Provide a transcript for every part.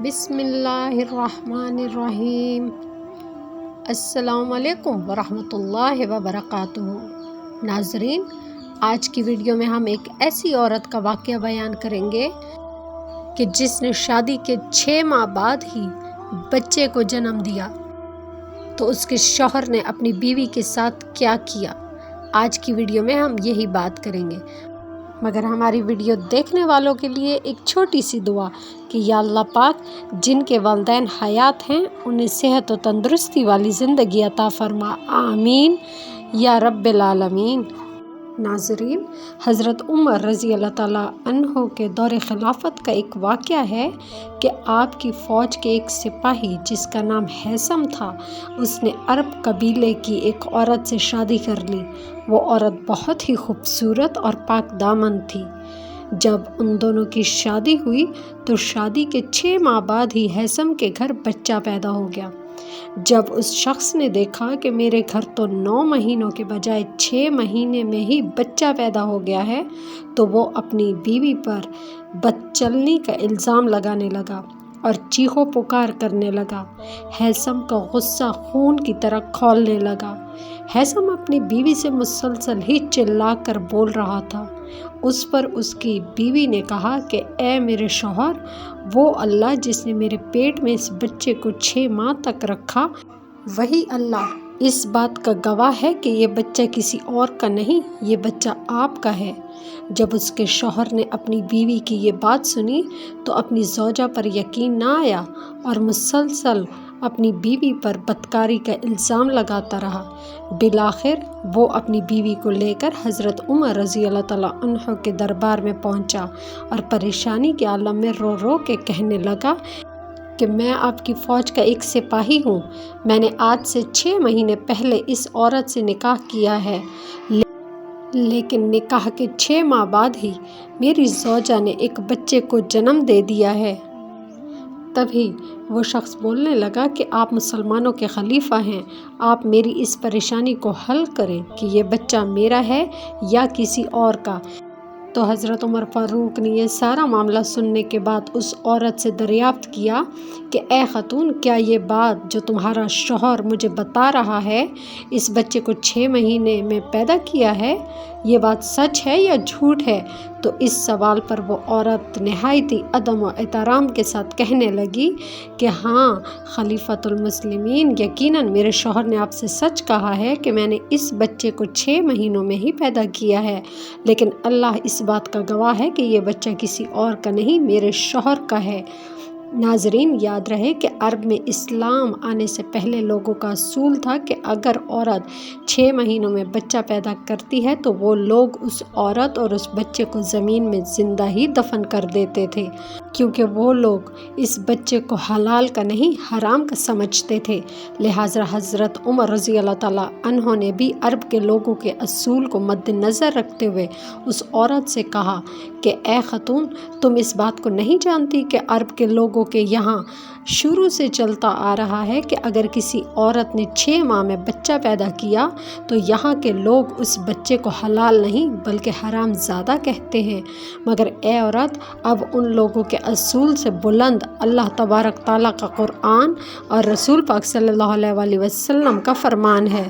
بسم اللہ الرحمن الرحیم۔ السلام علیکم ورحمۃ اللہ وبرکاتہ۔ ناظرین، آج کی ویڈیو میں ہم ایک ایسی عورت کا واقعہ بیان کریں گے کہ جس نے شادی کے 6 ماہ بعد ہی بچے کو جنم دیا تو اس کے شوہر نے اپنی بیوی کے ساتھ کیا کیا۔ آج کی ویڈیو میں ہم یہی بات کریں گے، مگر ہماری ویڈیو دیکھنے والوں کے لیے ایک چھوٹی سی دعا کہ یا اللہ پاک جن کے والدین حیات ہیں انہیں صحت و تندرستی والی زندگی عطا فرما، آمین یا رب العالمین۔ ناظرین، حضرت عمر رضی اللہ تعالیٰ عنہ کے دور خلافت کا ایک واقعہ ہے کہ آپ کی فوج کے ایک سپاہی جس کا نام ہیثم تھا، اس نے عرب قبیلے کی ایک عورت سے شادی کر لی۔ وہ عورت بہت ہی خوبصورت اور پاک دامن تھی۔ جب ان دونوں کی شادی ہوئی تو شادی کے 6 ماہ بعد ہی ہیثم کے گھر بچہ پیدا ہو گیا۔ جب اس شخص نے دیکھا کہ میرے گھر تو 9 مہینوں کے بجائے 6 مہینے میں ہی بچہ پیدا ہو گیا ہے تو وہ اپنی بیوی پر بدچلنی کا الزام لگانے لگا اور چیخو پکار کرنے لگا۔ ہیثم کا غصہ خون کی طرح کھولنے لگا۔ ہیثم اپنی بیوی سے مسلسل ہی چلا کر بول رہا تھا۔ اس پر اس کی بیوی نے کہا کہ اے میرے شوہر، وہ اللہ جس نے میرے پیٹ میں اس بچے کو 6 ماہ تک رکھا، وہی اللہ اس بات کا گواہ ہے کہ یہ بچہ کسی اور کا نہیں، یہ بچہ آپ کا ہے۔ جب اس کے شوہر نے اپنی بیوی کی یہ بات سنی تو اپنی زوجہ پر یقین نہ آیا اور مسلسل اپنی بیوی پر بدکاری کا الزام لگاتا رہا۔ بالآخر وہ اپنی بیوی کو لے کر حضرت عمر رضی اللہ تعالیٰ عنہ کے دربار میں پہنچا اور پریشانی کے عالم میں رو رو کے کہنے لگا کہ میں آپ کی فوج کا ایک سپاہی ہوں۔ میں نے آج سے 6 مہینے پہلے اس عورت سے نکاح کیا ہے، لیکن نکاح کے 6 ماہ بعد ہی میری زوجہ نے ایک بچے کو جنم دے دیا ہے۔ تبھی وہ شخص بولنے لگا کہ آپ مسلمانوں کے خلیفہ ہیں، آپ میری اس پریشانی کو حل کریں کہ یہ بچہ میرا ہے یا کسی اور کا۔ تو حضرت عمر فاروق نے یہ سارا معاملہ سننے کے بعد اس عورت سے دریافت کیا کہ اے خاتون، کیا یہ بات جو تمہارا شوہر مجھے بتا رہا ہے، اس بچے کو 6 مہینے میں پیدا کیا ہے، یہ بات سچ ہے یا جھوٹ ہے؟ تو اس سوال پر وہ عورت نہایت ہی ادب و احترام کے ساتھ کہنے لگی کہ ہاں خلیفۃ المسلمین، یقیناً میرے شوہر نے آپ سے سچ کہا ہے کہ میں نے اس بچے کو 6 مہینوں میں ہی پیدا کیا ہے، لیکن اللہ اس بات کا گواہ ہے کہ یہ بچہ کسی اور کا نہیں، میرے شوہر کا ہے۔ ناظرین، یاد رہے کہ عرب میں اسلام آنے سے پہلے لوگوں کا اصول تھا کہ اگر عورت 6 مہینوں میں بچہ پیدا کرتی ہے تو وہ لوگ اس عورت اور اس بچے کو زمین میں زندہ ہی دفن کر دیتے تھے، کیونکہ وہ لوگ اس بچے کو حلال کا نہیں حرام کا سمجھتے تھے۔ لہٰذا حضرت عمر رضی اللہ تعالیٰ عنہ نے بھی عرب کے لوگوں کے اصول کو مد نظر رکھتے ہوئے اس عورت سے کہا کہ اے خاتون، تم اس بات کو نہیں جانتی کہ عرب کے لوگوں کے یہاں شروع سے چلتا آ رہا ہے کہ اگر کسی عورت نے 6 ماہ میں بچہ پیدا کیا تو یہاں کے لوگ اس بچے کو حلال نہیں بلکہ حرام زادہ کہتے ہیں، مگر اے عورت، اب ان لوگوں کے اصول سے بلند اللہ تبارک تعالیٰ کا قرآن اور رسول پاک صلی اللہ علیہ وآلہ وسلم کا فرمان ہے۔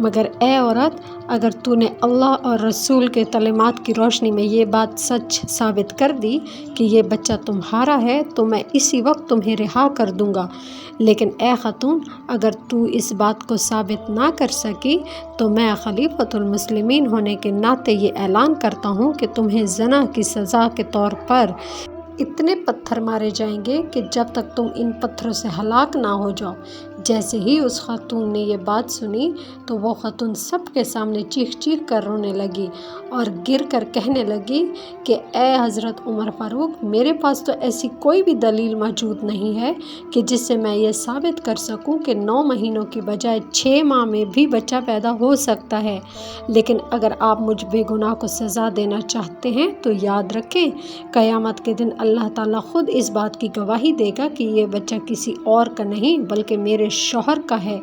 مگر اے عورت، اگر تو نے اللہ اور رسول کے تعلیمات کی روشنی میں یہ بات سچ ثابت کر دی کہ یہ بچہ تمہارا ہے تو میں اسی وقت تمہیں رہا کر دوں گا، لیکن اے خاتون، اگر تو اس بات کو ثابت نہ کر سکی تو میں خلیفۃ المسلمین ہونے کے ناطے یہ اعلان کرتا ہوں کہ تمہیں زنا کی سزا کے طور پر اتنے پتھر مارے جائیں گے کہ جب تک تم ان پتھروں سے ہلاک نہ ہو جاؤ۔ جیسے ہی اس خاتون نے یہ بات سنی تو وہ خاتون سب کے سامنے چیخ چیخ کر رونے لگی اور گر کر کہنے لگی کہ اے حضرت عمر فاروق، میرے پاس تو ایسی کوئی بھی دلیل موجود نہیں ہے کہ جس سے میں یہ ثابت کر سکوں کہ 9 مہینوں کی بجائے 6 ماہ میں بھی بچہ پیدا ہو سکتا ہے، لیکن اگر آپ مجھ بے گناہ کو سزا دینا چاہتے ہیں تو یاد رکھیں قیامت کے دن اللہ تعالیٰ خود اس بات کی گواہی دے گا کہ یہ بچہ کسی اور کا نہیں بلکہ میرے شوہر کا ہے۔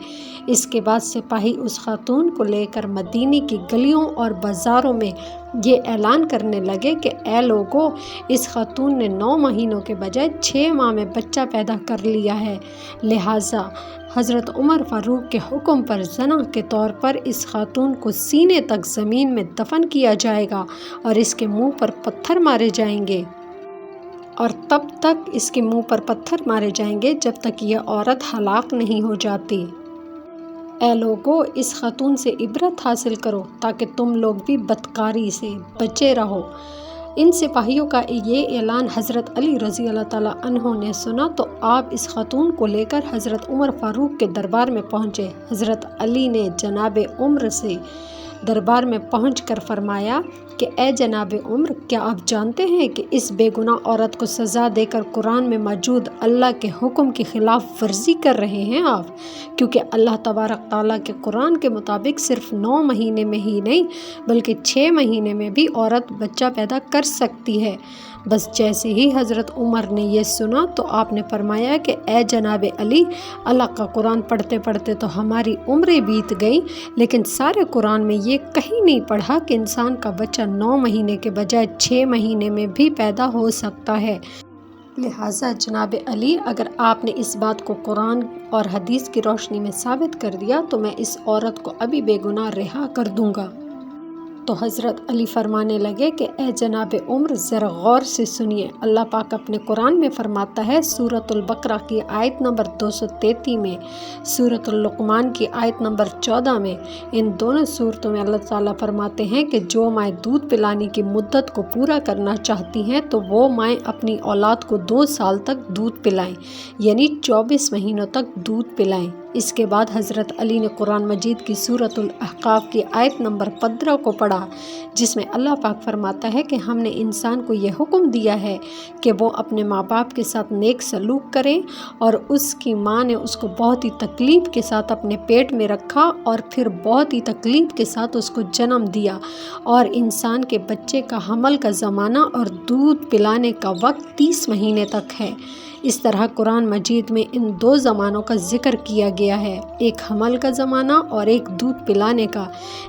اس کے بعد سپاہی اس خاتون کو لے کر مدینے کی گلیوں اور بازاروں میں یہ اعلان کرنے لگے کہ اے لوگو، اس خاتون نے 9 مہینوں کے بجائے 6 ماہ میں بچہ پیدا کر لیا ہے، لہٰذا حضرت عمر فاروق کے حکم پر زنا کے طور پر اس خاتون کو سینے تک زمین میں دفن کیا جائے گا اور اس کے منہ پر پتھر مارے جائیں گے، اور تب تک اس کے منہ پر پتھر مارے جائیں گے جب تک یہ عورت ہلاک نہیں ہو جاتی۔ اے لوگو، اس خاتون سے عبرت حاصل کرو تاکہ تم لوگ بھی بدکاری سے بچے رہو۔ ان سپاہیوں کا یہ اعلان حضرت علی رضی اللہ تعالیٰ عنہ نے سنا تو آپ اس خاتون کو لے کر حضرت عمر فاروق کے دربار میں پہنچے۔ حضرت علی نے جناب عمر سے دربار میں پہنچ کر فرمایا کہ اے جناب عمر، کیا آپ جانتے ہیں کہ اس بے گناہ عورت کو سزا دے کر قرآن میں موجود اللہ کے حکم کی خلاف ورزی کر رہے ہیں آپ؟ کیونکہ اللہ تبارک تعالیٰ کے قرآن کے مطابق صرف 9 مہینے میں ہی نہیں بلکہ 6 مہینے میں بھی عورت بچہ پیدا کر سکتی ہے۔ بس جیسے ہی حضرت عمر نے یہ سنا تو آپ نے فرمایا کہ اے جناب علی، اللہ کا قرآن پڑھتے پڑھتے تو ہماری عمریں بیت گئیں، لیکن سارے قرآن میں یہ کہیں نہیں پڑھا کہ انسان کا بچہ 9 مہینے کے بجائے 6 مہینے میں بھی پیدا ہو سکتا ہے۔ لہٰذا جناب علی، اگر آپ نے اس بات کو قرآن اور حدیث کی روشنی میں ثابت کر دیا تو میں اس عورت کو ابھی بے گناہ رہا کر دوں گا۔ تو حضرت علی فرمانے لگے کہ اے جناب عمر، ذرا غور سے سنیے، اللہ پاک اپنے قرآن میں فرماتا ہے سورۃ البقرہ کی آیت نمبر 233 میں، سورۃ اللقمان کی آیت نمبر 14 میں، ان دونوں صورتوں میں اللہ تعالیٰ فرماتے ہیں کہ جو مائیں دودھ پلانے کی مدت کو پورا کرنا چاہتی ہیں تو وہ مائیں اپنی اولاد کو 2 سال تک دودھ پلائیں، یعنی 24 مہینوں تک دودھ پلائیں۔ اس کے بعد حضرت علی نے قرآن مجید کی سورۃ الاحقاف کی آیت نمبر 15 کو پڑھا، جس میں اللہ پاک فرماتا ہے کہ ہم نے انسان کو یہ حکم دیا ہے کہ وہ اپنے ماں باپ کے ساتھ نیک سلوک کرے، اور اس کی ماں نے اس کو بہت ہی تکلیف کے ساتھ اپنے پیٹ میں رکھا اور پھر بہت ہی تکلیف کے ساتھ اس کو جنم دیا، اور انسان کے بچے کا حمل کا زمانہ اور دودھ پلانے کا وقت 30 مہینے تک ہے۔ اس طرح قرآن مجید میں ان 2 زمانوں کا ذکر کیا گیا ہے، ایک حمل کا زمانہ اور ایک دودھ پلانے کا،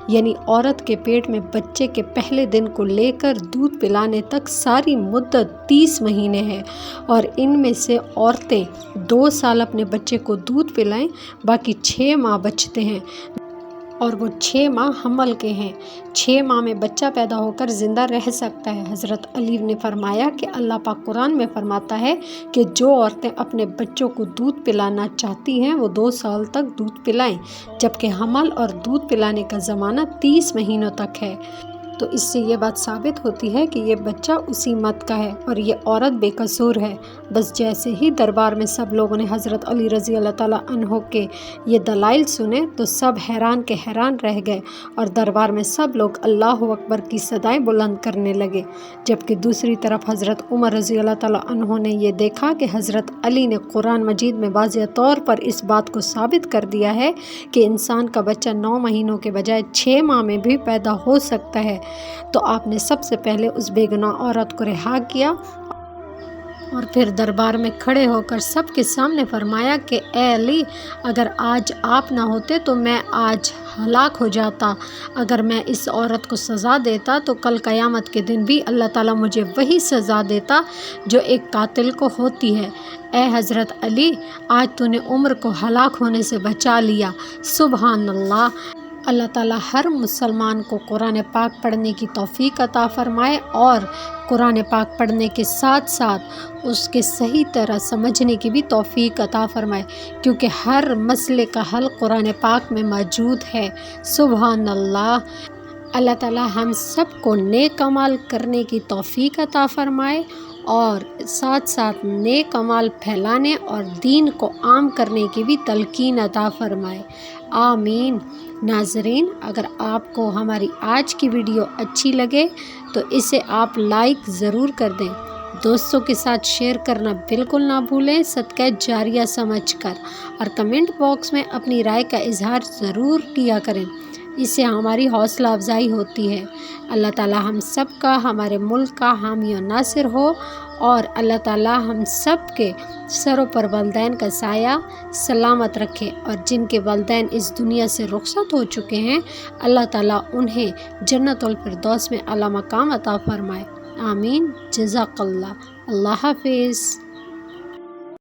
یعنی عورت کے پیٹ میں بچے کے پہلے دن کو لے کر دودھ پلانے تک ساری مدت 30 مہینے ہے، اور ان میں سے عورتیں 2 سال اپنے بچے کو دودھ پلائیں، باقی 6 ماہ بچتے ہیں، اور وہ 6 ماہ حمل کے ہیں۔ 6 ماہ میں بچہ پیدا ہو کر زندہ رہ سکتا ہے۔ حضرت علی نے فرمایا کہ اللہ پاک قرآن میں فرماتا ہے کہ جو عورتیں اپنے بچوں کو دودھ پلانا چاہتی ہیں وہ 2 سال تک دودھ پلائیں، جبکہ حمل اور دودھ پلانے کا زمانہ 30 مہینوں تک ہے۔ تو اس سے یہ بات ثابت ہوتی ہے کہ یہ بچہ اسی مت کا ہے اور یہ عورت بے قصور ہے۔ بس جیسے ہی دربار میں سب لوگوں نے حضرت علی رضی اللہ تعالیٰ عنہ کے یہ دلائل سنے تو سب حیران کے حیران رہ گئے، اور دربار میں سب لوگ اللہ اکبر کی صدائیں بلند کرنے لگے، جبکہ دوسری طرف حضرت عمر رضی اللہ تعالیٰ عنہ نے یہ دیکھا کہ حضرت علی نے قرآن مجید میں واضح طور پر اس بات کو ثابت کر دیا ہے کہ انسان کا بچہ 9 مہینوں کے بجائے 6 ماہ میں بھی پیدا ہو سکتا ہے، تو آپ نے سب سے پہلے اس بے گناہ عورت کو رہا کیا، اور پھر دربار میں کھڑے ہو کر سب کے سامنے فرمایا کہ اے علی، اگر آج آپ نہ ہوتے تو میں آج ہلاک ہو جاتا۔ اگر میں اس عورت کو سزا دیتا تو کل قیامت کے دن بھی اللہ تعالیٰ مجھے وہی سزا دیتا جو ایک قاتل کو ہوتی ہے۔ اے حضرت علی، آج تو نے عمر کو ہلاک ہونے سے بچا لیا۔ سبحان اللہ۔ اللہ تعالیٰ ہر مسلمان کو قرآن پاک پڑھنے کی توفیق عطا فرمائے، اور قرآن پاک پڑھنے کے ساتھ ساتھ اس کے صحیح طرح سمجھنے کی بھی توفیق عطا فرمائے، کیونکہ ہر مسئلے کا حل قرآن پاک میں موجود ہے۔ سبحان اللہ۔ اللہ تعالیٰ ہم سب کو نیک اعمال کرنے کی توفیق عطا فرمائے، اور ساتھ ساتھ نیک اعمال پھیلانے اور دین کو عام کرنے کی بھی تلقین عطا فرمائے۔ آمین۔ ناظرین، اگر آپ کو ہماری آج کی ویڈیو اچھی لگے تو اسے آپ لائک ضرور کر دیں، دوستوں کے ساتھ شیئر کرنا بالکل نہ بھولیں صدقہ جاریہ سمجھ کر، اور کمنٹ باکس میں اپنی رائے کا اظہار ضرور کیا کریں۔ اس سے ہماری حوصلہ افزائی ہوتی ہے۔ اللہ تعالی ہم سب کا، ہمارے ملک کا حامی و ناصر ہو، اور اللہ تعالی ہم سب کے سروں پر والدین کا سایہ سلامت رکھے، اور جن کے والدین اس دنیا سے رخصت ہو چکے ہیں اللہ تعالی انہیں جنت الفردوس میں اعلیٰ مقام عطا فرمائے، آمین۔ جزاک اللہ۔ اللہ حافظ۔